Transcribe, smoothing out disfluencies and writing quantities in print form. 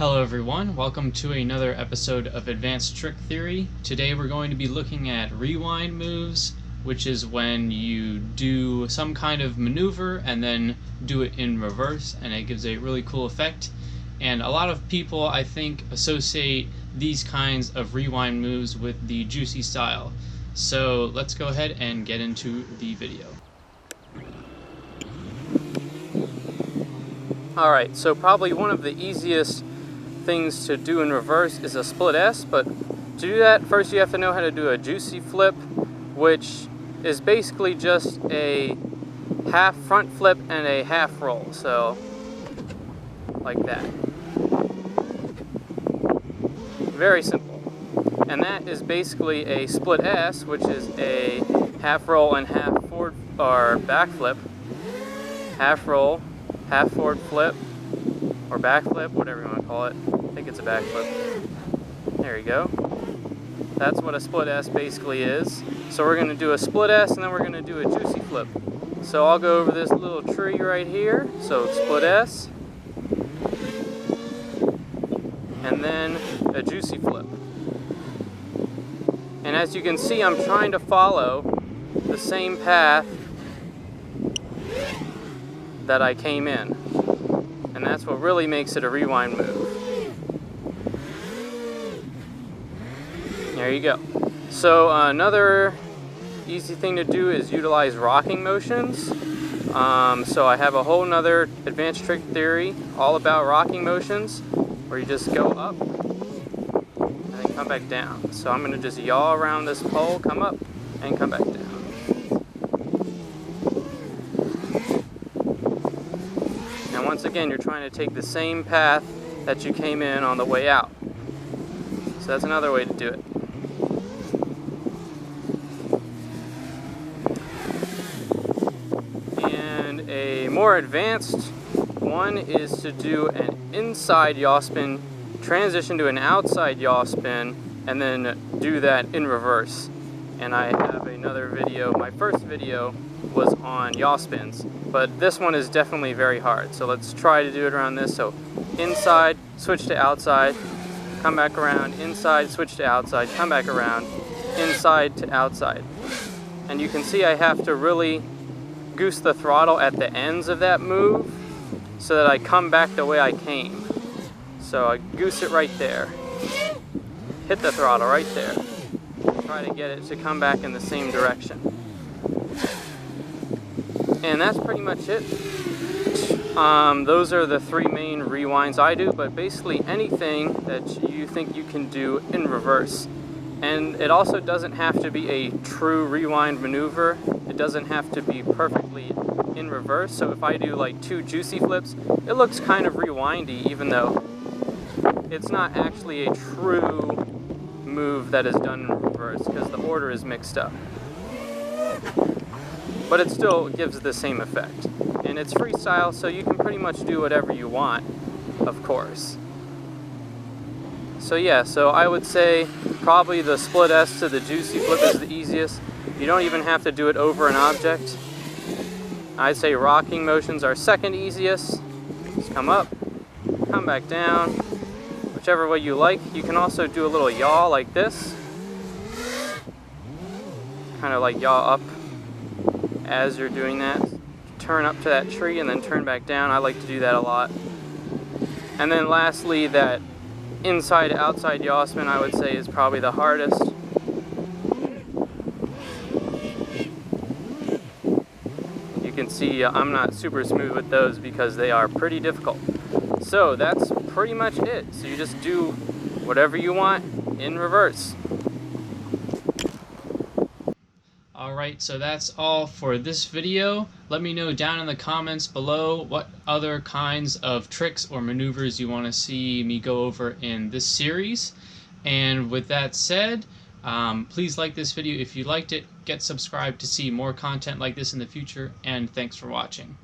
Hello everyone, welcome to another episode of Advanced Trick Theory. Today we're going to be looking at rewind moves, which is when you do some kind of maneuver and then do it in reverse, and it gives a really cool effect. And a lot of people, I think, associate these kinds of rewind moves with the juicy style. So let's go ahead and get into the video. Alright, so probably one of the easiest things to do in reverse is a split S, but to do that, first you have to know how to do a juicy flip, which is basically just a half front flip and a half roll, so like that. Very simple. And that is basically a split S, which is a half roll and half forward or back flip, half roll, half forward flip, or back flip, whatever you want to call it. I think it's a back flip. There you go. That's what a split S basically is. So we're going to do a split S and then we're going to do a juicy flip. So I'll go over this little tree right here. So split S, and then a juicy flip. And as you can see, I'm trying to follow the same path that I came in. And that's what really makes it a rewind move. There you go. So another easy thing to do is utilize rocking motions. So I have a whole nother advanced trick theory all about rocking motions, where you just go up and then come back down. So I'm going to just yaw around this pole, come up, and come back down. And once again, you're trying to take the same path that you came in on the way out. So that's another way to do it. And a more advanced one is to do an inside yaw spin, transition to an outside yaw spin, and then do that in reverse. And I have another video, my first video was on yaw spins, but this one is definitely very hard. So let's try to do it around this. So inside, switch to outside, come back around, inside, switch to outside, come back around, inside to outside. And you can see I have to really goose the throttle at the ends of that move so that I come back the way I came. So I goose it right there. Hit the throttle right there. Try to get it to come back in the same direction. And that's pretty much it. Those are the three main rewinds I do, but basically anything that you think you can do in reverse. And it also doesn't have to be a true rewind maneuver. It doesn't have to be perfectly in reverse. So if I do like two juicy flips, it looks kind of rewindy, even though it's not actually a true move that is done in reverse because the order is mixed up. But it still gives the same effect. And it's freestyle, so you can pretty much do whatever you want, of course. So yeah, so I would say probably the split S to the juicy flip is the easiest. You don't even have to do it over an object. I'd say rocking motions are second easiest. Just come up, come back down, whichever way you like. You can also do a little yaw like this. Kind of like yaw up as you're doing that. Turn up to that tree and then turn back down. I like to do that a lot. And then lastly, that inside to outside yaw spin, I would say, is probably the hardest. You can see I'm not super smooth with those because they are pretty difficult. So that's pretty much it. So you just do whatever you want in reverse. Alright, so that's all for this video. Let me know down in the comments below what other kinds of tricks or maneuvers you want to see me go over in this series. And with that said, please like this video if you liked it, get subscribed to see more content like this in the future, and thanks for watching.